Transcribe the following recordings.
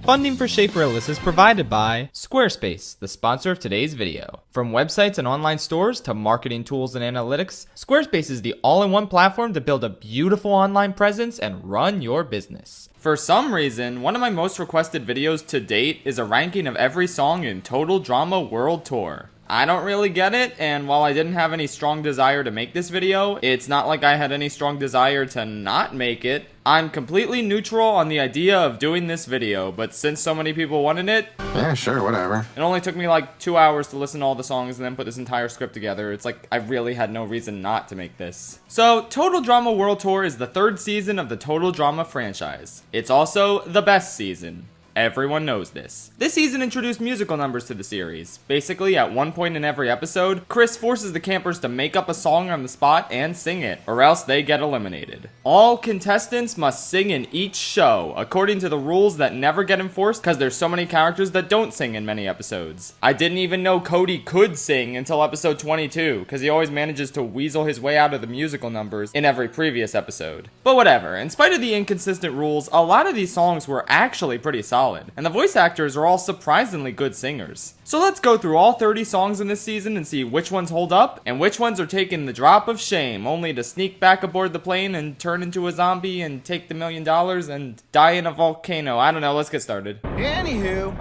Funding for Schaeferless is provided by Squarespace, the sponsor of today's video. From websites and online stores to marketing tools and analytics, Squarespace is the all-in-one platform to build a beautiful online presence and run your business. For some reason, one of my most requested videos to date is a ranking of every song in Total Drama World Tour. I don't really get it, and while I didn't have any strong desire to make this video, it's not like I had any strong desire to not make it. I'm completely neutral on the idea of doing this video, but since so many people wanted it, yeah, sure, whatever. It only took me like 2 hours to listen to all the songs and then put this entire script together. It's like I really had no reason not to make this. So, Total Drama World Tour is the 3rd season of the Total Drama franchise. It's also the best season. Everyone knows this. This season introduced musical numbers to the series. Basically, at one point in every episode, Chris forces the campers to make up a song on the spot and sing it, or else they get eliminated. All contestants must sing in each show, according to the rules that never get enforced because there's so many characters that don't sing in many episodes. I didn't even know Cody could sing until episode 22, because he always manages to weasel his way out of the musical numbers in every previous episode. But whatever, in spite of the inconsistent rules, a lot of these songs were actually pretty solid. And the voice actors are all surprisingly good singers. So let's go through all 30 songs in this season and see which ones hold up, and which ones are taking the drop of shame, only to sneak back aboard the plane and turn into a zombie and take the $1 million and die in a volcano. I don't know, let's get started. Anywho.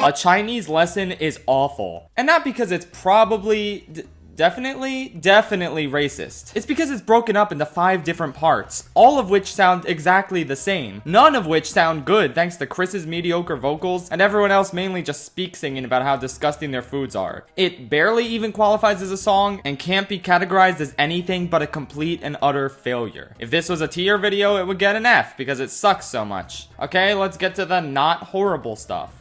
A Chinese lesson is awful. And not because it's probably... Definitely racist. It's because it's broken up into 5 different parts, all of which sound exactly the same. None of which sound good thanks to Chris's mediocre vocals, and everyone else mainly just speak singing about how disgusting their foods are. It barely even qualifies as a song, and can't be categorized as anything but a complete and utter failure. If this was a tier video, it would get an F, because it sucks so much. Okay, let's get to the not horrible stuff.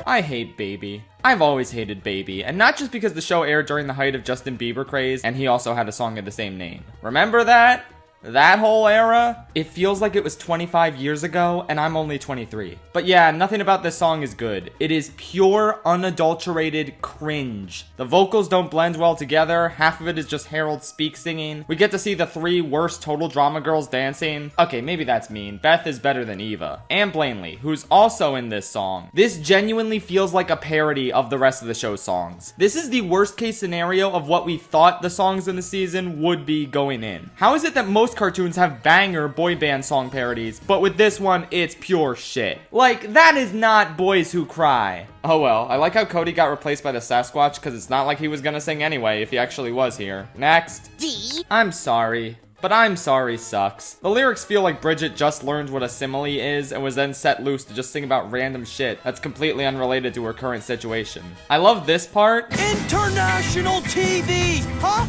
I hate Baby. I've always hated Baby, and not just because the show aired during the height of Justin Bieber craze, and he also had a song of the same name. Remember that? That whole era? It feels like it was 25 years ago, and I'm only 23. But yeah, nothing about this song is good. It is pure, unadulterated cringe. The vocals don't blend well together, half of it is just Harold speak singing. We get to see the 3 worst Total Drama girls dancing. Okay, maybe that's mean. Beth is better than Eva. And Blanley, who's also in this song. This genuinely feels like a parody of the rest of the show's songs. This is the worst case scenario of what we thought the songs in the season would be going in. How is it that most cartoons have banger boy band song parodies, but with this one, it's pure shit? Like, that is not Boys Who Cry. Oh well, I like how Cody got replaced by the Sasquatch, because it's not like he was gonna sing anyway if he actually was here. Next. D. I'm sorry. But I'm sorry sucks. The lyrics feel like Bridget just learned what a simile is and was then set loose to just sing about random shit that's completely unrelated to her current situation. I love this part. International TV, huh?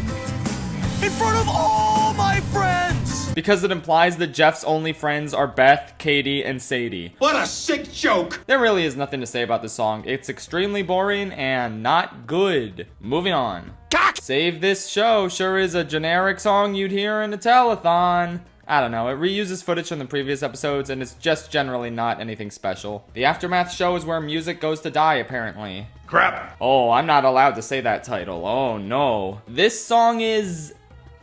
In front of all my friends! Because it implies that Jeff's only friends are Beth, Katie, and Sadie. What a sick joke! There really is nothing to say about this song. It's extremely boring and not good. Moving on. Save This Show sure is a generic song you'd hear in a telethon. I don't know, it reuses footage from the previous episodes and it's just generally not anything special. The Aftermath show is where music goes to die, apparently. Crap! Oh, I'm not allowed to say that title. Oh no. This song is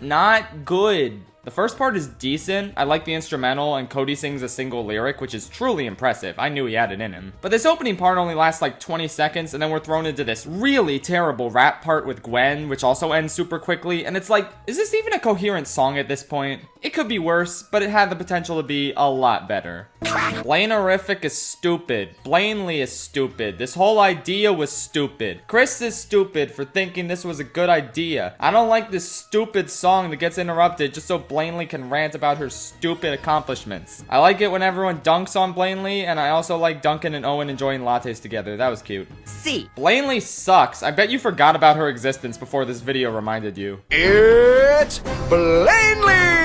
not good. The first part is decent. I like the instrumental, and Cody sings a single lyric, which is truly impressive. I knew he had it in him. But this opening part only lasts like 20 seconds, and then we're thrown into this really terrible rap part with Gwen, which also ends super quickly, and it's like, is this even a coherent song at this point? It could be worse, but it had the potential to be a lot better. Blainerific is stupid. Blanley is stupid. This whole idea was stupid. Chris is stupid for thinking this was a good idea. I don't like this stupid song that gets interrupted just so Blanley can rant about her stupid accomplishments. I like it when everyone dunks on Blanley, and I also like Duncan and Owen enjoying lattes together. That was cute. C. Blanley sucks. I bet you forgot about her existence before this video reminded you. It's Blanley!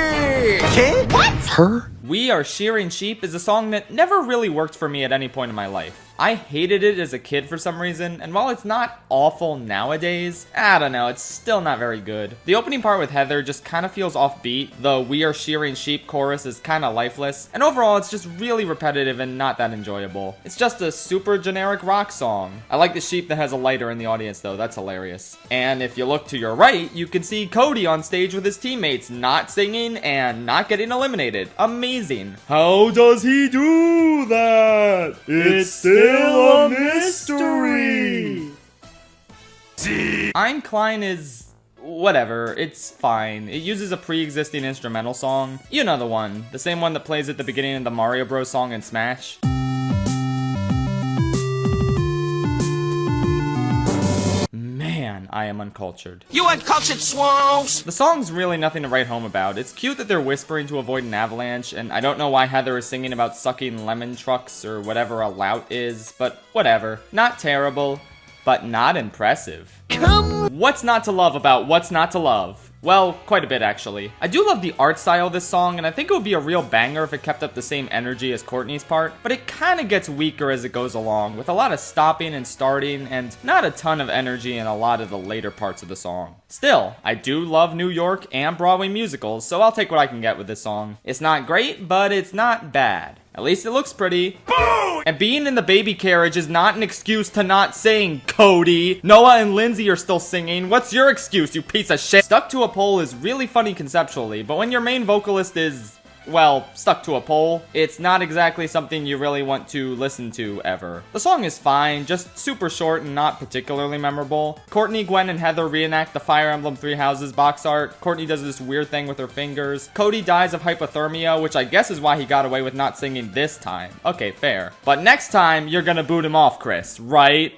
What? Her? We Are Shearing Sheep is a song that never really worked for me at any point in my life. I hated it as a kid for some reason, and while it's not awful nowadays, I don't know, it's still not very good. The opening part with Heather just kind of feels offbeat, the "we are shearing sheep" chorus is kind of lifeless, and overall it's just really repetitive and not that enjoyable. It's just a super generic rock song. I like the sheep that has a lighter in the audience though, that's hilarious. And if you look to your right, you can see Cody on stage with his teammates, not singing and not getting eliminated. Amazing. How does he do that? It's still a mystery. Ein Klein is whatever, it's fine. It uses a pre-existing instrumental song. You know the one. The same one that plays at the beginning of the Mario Bros song in Smash. Man, I am uncultured. You uncultured swans! The song's really nothing to write home about. It's cute that they're whispering to avoid an avalanche, and I don't know why Heather is singing about sucking lemon trucks or whatever a lout is, but whatever. Not terrible, but not impressive. What's not to love about What's Not to Love? Well, quite a bit actually. I do love the art style of this song, and I think it would be a real banger if it kept up the same energy as Courtney's part, but it kinda gets weaker as it goes along, with a lot of stopping and starting, and not a ton of energy in a lot of the later parts of the song. Still, I do love New York and Broadway musicals, so I'll take what I can get with this song. It's not great, but it's not bad. At least it looks pretty. Boom! And being in the baby carriage is not an excuse to not sing, Cody. Noah and Lindsay are still singing. What's your excuse, you piece of shit? Stuck to a Pole is really funny conceptually, but when your main vocalist is, well, stuck to a pole, it's not exactly something you really want to listen to ever. The song is fine, just super short and not particularly memorable. Courtney, Gwen, and Heather reenact the Fire Emblem Three Houses box art. Courtney does this weird thing with her fingers. Cody dies of hypothermia, which I guess is why he got away with not singing this time. Okay, fair. But next time, you're gonna boot him off, Chris, right?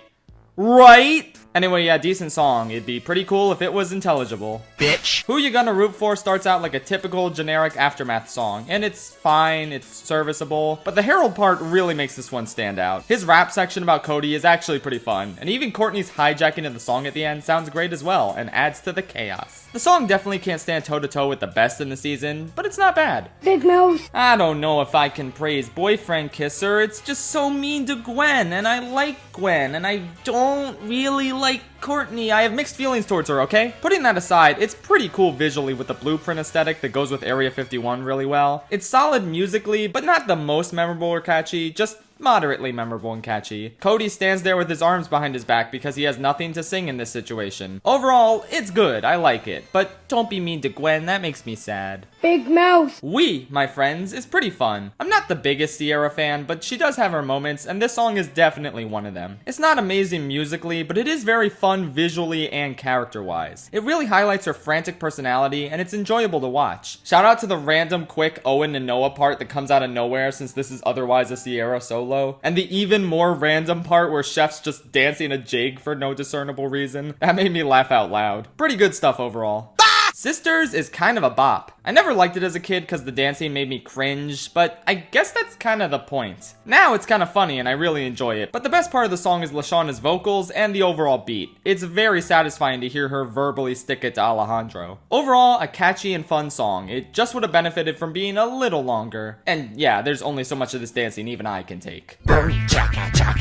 Right? Anyway, yeah, decent song. It'd be pretty cool if it was intelligible. Bitch. Who You Gonna Root For starts out like a typical generic Aftermath song, and it's fine, it's serviceable, but the Harold part really makes this one stand out. His rap section about Cody is actually pretty fun, and even Courtney's hijacking of the song at the end sounds great as well, and adds to the chaos. The song definitely can't stand toe-to-toe with the best in the season, but it's not bad. Big nose. I don't know if I can praise Boyfriend Kisser, it's just so mean to Gwen, and I like Gwen, and I don't really like Courtney. I have mixed feelings towards her, okay? Putting that aside, it's pretty cool visually with the blueprint aesthetic that goes with Area 51 really well. It's solid musically, but not the most memorable or catchy, just moderately memorable and catchy. Cody stands there with his arms behind his back because he has nothing to sing in this situation. Overall, it's good, I like it, but don't be mean to Gwen, that makes me sad. Big mouth. We, my friends, is pretty fun. I'm not the biggest Sierra fan, but she does have her moments, and this song is definitely one of them. It's not amazing musically, but it is very fun visually and character-wise. It really highlights her frantic personality, and it's enjoyable to watch. Shout out to the random quick Owen and Noah part that comes out of nowhere since this is otherwise a Sierra solo. And the even more random part where Chef's just dancing a jig for no discernible reason. That made me laugh out loud. Pretty good stuff overall. Sisters is kind of a bop. I never liked it as a kid because the dancing made me cringe, but I guess that's kind of the point. Now it's kind of funny and I really enjoy it, but the best part of the song is LaShawna's vocals and the overall beat. It's very satisfying to hear her verbally stick it to Alejandro. Overall, a catchy and fun song. It just would have benefited from being a little longer. And yeah, there's only so much of this dancing even I can take.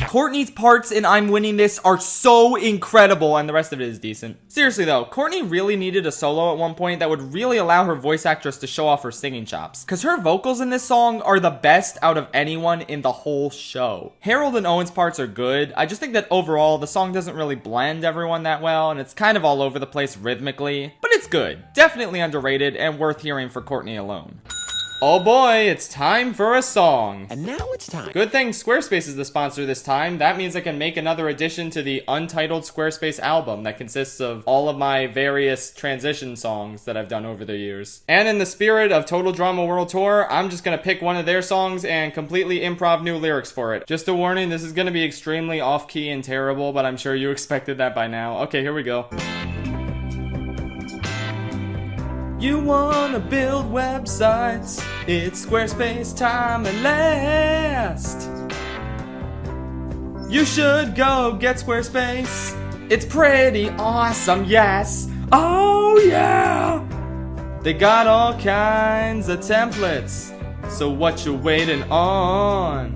Courtney's parts in I'm Winning This are so incredible, and the rest of it is decent. Seriously though, Courtney really needed a solo at one point that would really allow her voice actress to show off her singing chops, cause her vocals in this song are the best out of anyone in the whole show. Harold and Owen's parts are good, I just think that overall the song doesn't really blend everyone that well, and it's kind of all over the place rhythmically, but it's good. Definitely underrated and worth hearing for Courtney alone. Oh boy, it's time for a song. And now it's time. Good thing Squarespace is the sponsor this time. That means I can make another addition to the Untitled Squarespace album that consists of all of my various transition songs that I've done over the years. And in the spirit of Total Drama World Tour, I'm just gonna pick one of their songs and completely improv new lyrics for it. Just a warning, this is gonna be extremely off-key and terrible, but I'm sure you expected that by now. Okay, here we go. You wanna build websites, it's Squarespace time at last. You should go get Squarespace, it's pretty awesome, yes. Oh yeah! They got all kinds of templates, so what you waiting on?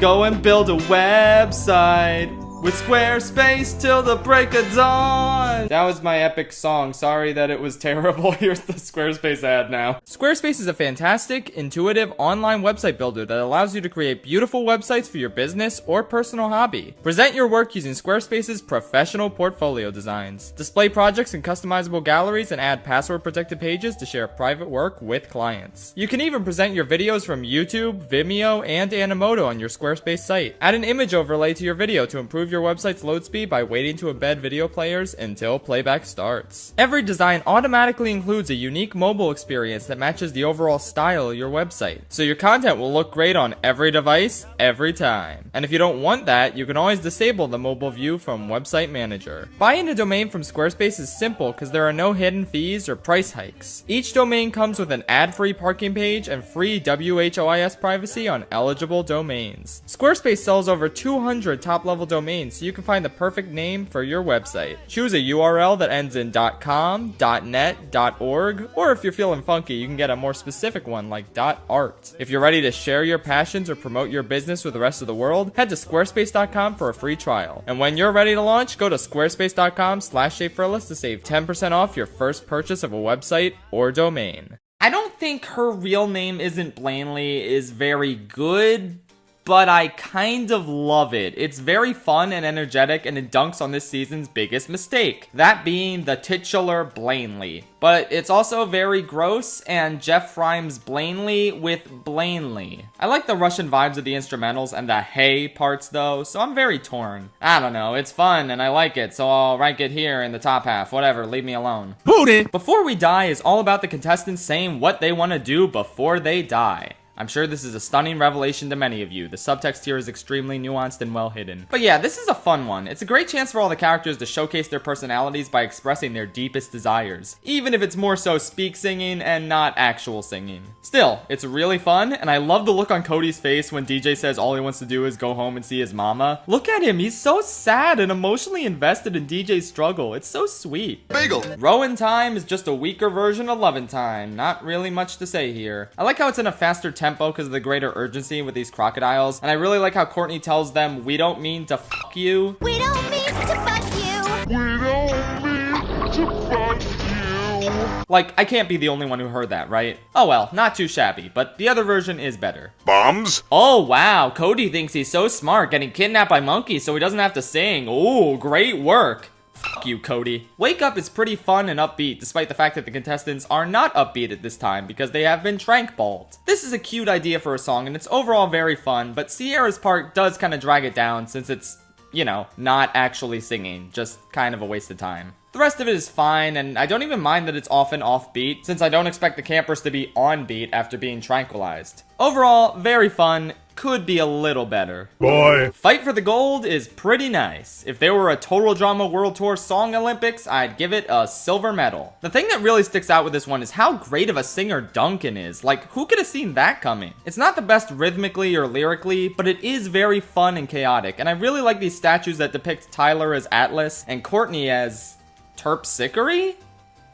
go and build a website with Squarespace till the break of dawn. That was my epic song. Sorry that it was terrible. Here's the Squarespace ad now. Squarespace is a fantastic, intuitive online website builder that allows you to create beautiful websites for your business or personal hobby. Present your work using Squarespace's professional portfolio designs. Display projects in customizable galleries and add password-protected pages to share private work with clients. You can even present your videos from YouTube, Vimeo, and Animoto on your Squarespace site. Add an image overlay to your video to improve your website's load speed by waiting to embed video players until playback starts. Every design automatically includes a unique mobile experience that matches the overall style of your website, so your content will look great on every device, every time. And if you don't want that, you can always disable the mobile view from Website Manager. Buying a domain from Squarespace is simple because there are no hidden fees or price hikes. Each domain comes with an ad-free parking page and free WHOIS privacy on eligible domains. Squarespace sells over 200 top-level domains, so you can find the perfect name for your website. Choose a URL that ends in .com, .net, .org, or if you're feeling funky, you can get a more specific one like .art. If you're ready to share your passions or promote your business with the rest of the world, head to squarespace.com for a free trial. And when you're ready to launch, go to squarespace.com/ShapeForLess to save 10% off your first purchase of a website or domain. I don't think Her Real Name Isn't Blanley is very good, but I kind of love it. It's very fun and energetic, and it dunks on this season's biggest mistake, that being the titular Blanley. But it's also very gross, and Jeff rhymes Blanley with Blanley. I like the Russian vibes of the instrumentals and the hey parts though, so I'm very torn. I don't know, it's fun and I like it, so I'll rank it here in the top half. Whatever, leave me alone. Booty! Before We Die is all about the contestants saying what they want to do before they die. I'm sure this is a stunning revelation to many of you. The subtext here is extremely nuanced and well hidden. But yeah, this is a fun one. It's a great chance for all the characters to showcase their personalities by expressing their deepest desires, even if it's more so speak singing and not actual singing. Still, it's really fun, and I love the look on Cody's face when DJ says all he wants to do is go home and see his mama. Look at him, he's so sad and emotionally invested in DJ's struggle. It's so sweet. Bagel! Rowin' Time is just a weaker version of Lovin' Time. Not really much to say here. I like how it's in a faster tempo because of the greater urgency with these crocodiles, and I really like how Courtney tells them, we don't mean to fuck you. We don't mean to fuck you. We don't mean to fuck you. Like, I can't be the only one who heard that, right? Oh well, not too shabby, but the other version is better. Bombs? Oh wow, Cody thinks he's so smart getting kidnapped by monkeys so he doesn't have to sing. Ooh, great work. Fuck you, Cody. Wake Up is pretty fun and upbeat, despite the fact that the contestants are not upbeat at this time because they have been trank-balled. This is a cute idea for a song, and it's overall very fun, but Sierra's part does kind of drag it down since it's, you know, not actually singing, just kind of a waste of time. The rest of it is fine, and I don't even mind that it's often offbeat, since I don't expect the campers to be on beat after being tranquilized. Overall, very fun. Could be a little better. Boy. Fight for the Gold is pretty nice. If there were a Total Drama World Tour Song Olympics, I'd give it a silver medal. The thing that really sticks out with this one is how great of a singer Duncan is. Like, who could have seen that coming? It's not the best rhythmically or lyrically, but it is very fun and chaotic, and I really like these statues that depict Tyler as Atlas and Courtney as Terpsichore?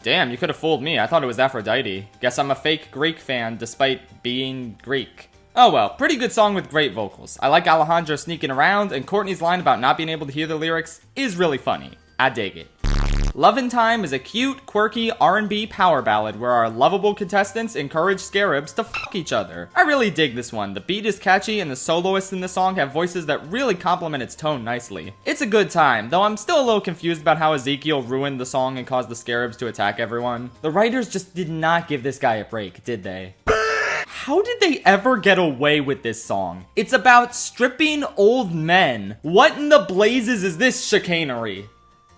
Damn, you could have fooled me. I thought it was Aphrodite. Guess I'm a fake Greek fan despite being Greek. Oh well, pretty good song with great vocals. I like Alejandro sneaking around, and Courtney's line about not being able to hear the lyrics is really funny. I dig it. Lovin' Time is a cute, quirky R&B power ballad where our lovable contestants encourage scarabs to fuck each other. I really dig this one. The beat is catchy, and the soloists in the song have voices that really complement its tone nicely. It's a good time, though I'm still a little confused about how Ezekiel ruined the song and caused the scarabs to attack everyone. The writers just did not give this guy a break, did they? How did they ever get away with this song? It's about stripping old men. What in the blazes is this chicanery?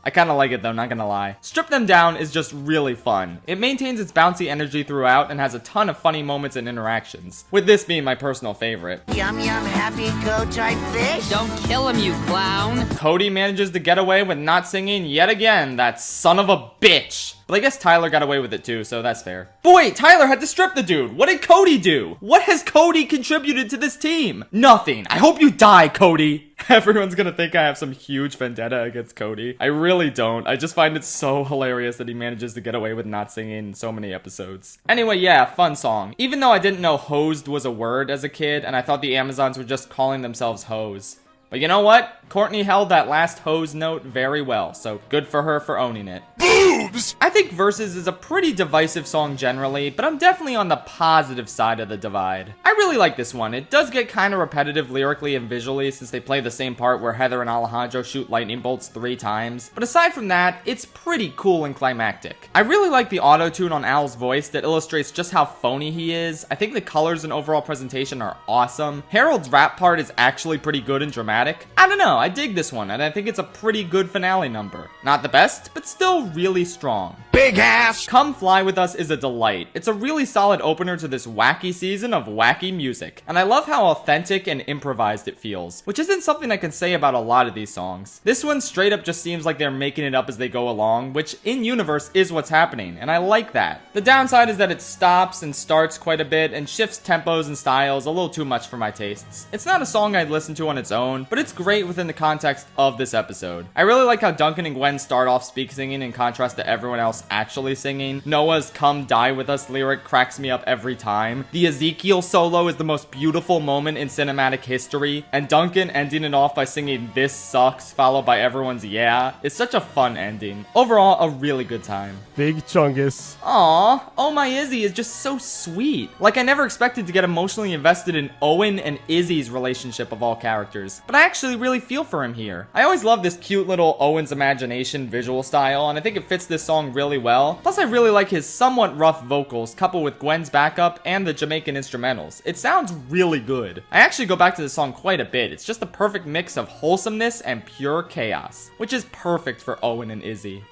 I kinda like it though, not gonna lie. Strip Them Down is just really fun. It maintains its bouncy energy throughout and has a ton of funny moments and interactions, with this being my personal favorite. Yum yum happy go type fish. Don't kill him, you clown. Cody manages to get away with not singing yet again, that son of a bitch. But I guess Tyler got away with it too, so that's fair. But wait, Tyler had to strip the dude. What did Cody do? What has Cody contributed to this team? Nothing. I hope you die, Cody. Everyone's gonna think I have some huge vendetta against Cody. I really don't. I just find it so hilarious that he manages to get away with not singing in so many episodes. Anyway, yeah, fun song. Even though I didn't know hosed was a word as a kid, and I thought the Amazons were just calling themselves hoes. But you know what? Courtney held that last hose note very well, so good for her for owning it. Boobs! I think Versus is a pretty divisive song generally, but I'm definitely on the positive side of the divide. I really like this one. It does get kind of repetitive lyrically and visually since they play the same part where Heather and Alejandro shoot lightning bolts 3 times, but aside from that, it's pretty cool and climactic. I really like the auto-tune on Al's voice that illustrates just how phony he is. I think the colors and overall presentation are awesome. Harold's rap part is actually pretty good and dramatic. I don't know, I dig this one, and I think it's a pretty good finale number. Not the best, but still really strong. Big ass! Come Fly With Us is a delight. It's a really solid opener to this wacky season of wacky music, and I love how authentic and improvised it feels, which isn't something I can say about a lot of these songs. This one straight up just seems like they're making it up as they go along, which in universe is what's happening, and I like that. The downside is that it stops and starts quite a bit and shifts tempos and styles a little too much for my tastes. It's not a song I'd listen to on its own, but it's great within the context of this episode. I really like how Duncan and Gwen start off speak singing in contrast to everyone else actually singing. Noah's Come Die With Us lyric cracks me up every time. The Ezekiel solo is the most beautiful moment in cinematic history, and Duncan ending it off by singing This Sucks followed by everyone's Yeah is such a fun ending. Overall, a really good time. Big Chungus. Aww, Oh My Izzy is just so sweet. Like, I never expected to get emotionally invested in Owen and Izzy's relationship of all characters, but I actually really feel for him here. I always love this cute little Owen's imagination visual style, and I think it fits this song really well. Plus, I really like his somewhat rough vocals coupled with Gwen's backup and the Jamaican instrumentals. It sounds really good. I actually go back to this song quite a bit. It's just a perfect mix of wholesomeness and pure chaos, which is perfect for Owen and Izzy.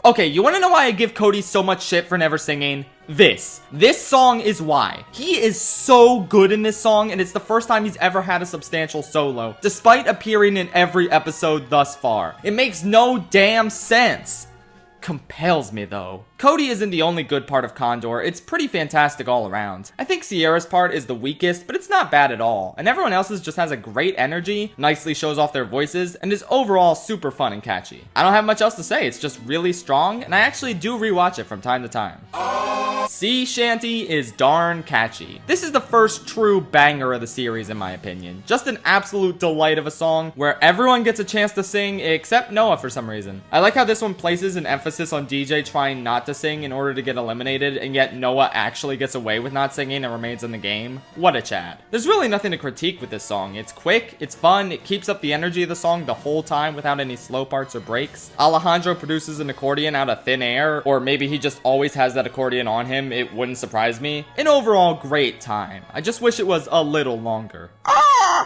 Okay, you wanna know why I give Cody so much shit for never singing? This song is why. He is so good in this song, and it's the first time he's ever had a substantial solo, despite appearing in every episode thus far. It makes no damn sense. Compels me though. Cody isn't the only good part of Condor, it's pretty fantastic all around. I think Sierra's part is the weakest, but it's not bad at all, and everyone else's just has a great energy, nicely shows off their voices, and is overall super fun and catchy. I don't have much else to say, it's just really strong, and I actually do rewatch it from time to time. Sea Shanty is darn catchy. This is the first true banger of the series in my opinion. Just an absolute delight of a song where everyone gets a chance to sing except Noah for some reason. I like how this one places an emphasis on DJ trying not to sing in order to get eliminated, and yet Noah actually gets away with not singing and remains in the game. What a Chad. There's really nothing to critique with this song. It's quick, it's fun, it keeps up the energy of the song the whole time without any slow parts or breaks. Alejandro produces an accordion out of thin air, or maybe he just always has that accordion on him. It wouldn't surprise me. An overall great time. I just wish it was a little longer.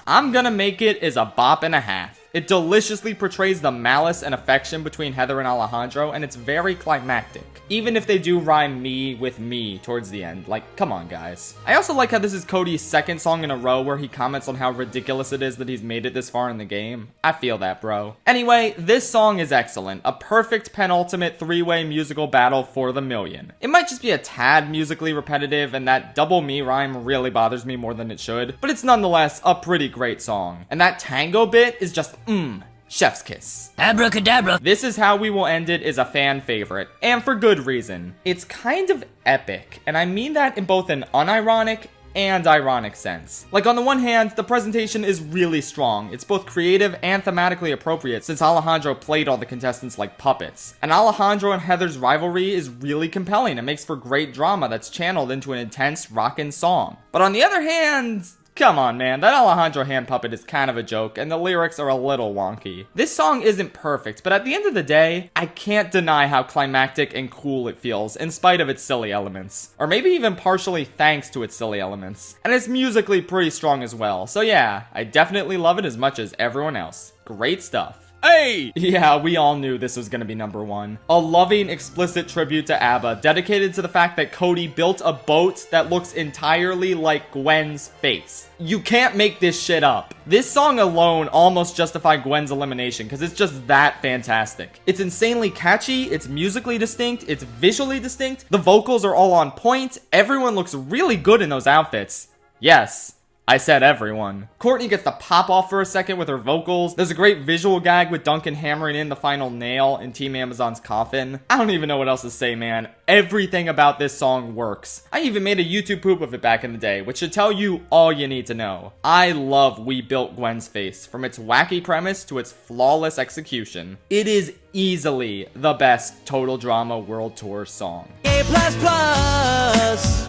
I'm gonna make it as a bop and a half. It deliciously portrays the malice and affection between Heather and Alejandro, and it's very climactic. Even if they do rhyme me with me towards the end. Like, come on, guys. I also like how this is Cody's second song in a row where he comments on how ridiculous it is that he's made it this far in the game. I feel that, bro. Anyway, this song is excellent. A perfect penultimate 3-way musical battle for the million. It might just be a tad musically repetitive, and that double me rhyme really bothers me more than it should, but it's nonetheless a pretty great song. And that tango bit is just chef's kiss. Abracadabra. This Is How We Will End It is a fan favorite, and for good reason. It's kind of epic, and I mean that in both an unironic and ironic sense. Like, on the one hand, the presentation is really strong. It's both creative and thematically appropriate since Alejandro played all the contestants like puppets. And Alejandro and Heather's rivalry is really compelling and makes for great drama that's channeled into an intense rockin' song. But on the other hand, come on, man, that Alejandro hand puppet is kind of a joke, and the lyrics are a little wonky. This song isn't perfect, but at the end of the day, I can't deny how climactic and cool it feels, in spite of its silly elements. Or maybe even partially thanks to its silly elements. And it's musically pretty strong as well, so yeah, I definitely love it as much as everyone else. Great stuff. Hey! Yeah, we all knew this was gonna be number one. A loving, explicit tribute to ABBA, dedicated to the fact that Cody built a boat that looks entirely like Gwen's face. You can't make this shit up. This song alone almost justified Gwen's elimination, because it's just that fantastic. It's insanely catchy, it's musically distinct, it's visually distinct, the vocals are all on point, everyone looks really good in those outfits. Yes, I said everyone. Courtney gets to pop off for a second with her vocals. There's a great visual gag with Duncan hammering in the final nail in Team Amazon's coffin. I don't even know what else to say, man. Everything about this song works. I even made a YouTube poop of it back in the day, which should tell you all you need to know. I love We Built Gwen's Face, from its wacky premise to its flawless execution. It is easily the best Total Drama World Tour song. A++.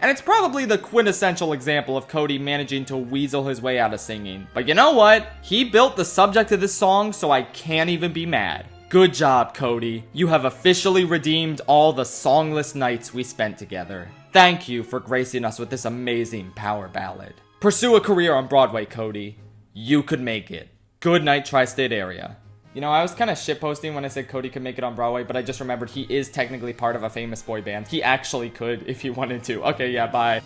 And it's probably the quintessential example of Cody managing to weasel his way out of singing. But you know what? He built the subject of this song, so I can't even be mad. Good job, Cody. You have officially redeemed all the songless nights we spent together. Thank you for gracing us with this amazing power ballad. Pursue a career on Broadway, Cody. You could make it. Good night, Tri-State area. You know, I was kind of shitposting when I said Cody could make it on Broadway, but I just remembered he is technically part of a famous boy band. He actually could if he wanted to. Okay, yeah, bye.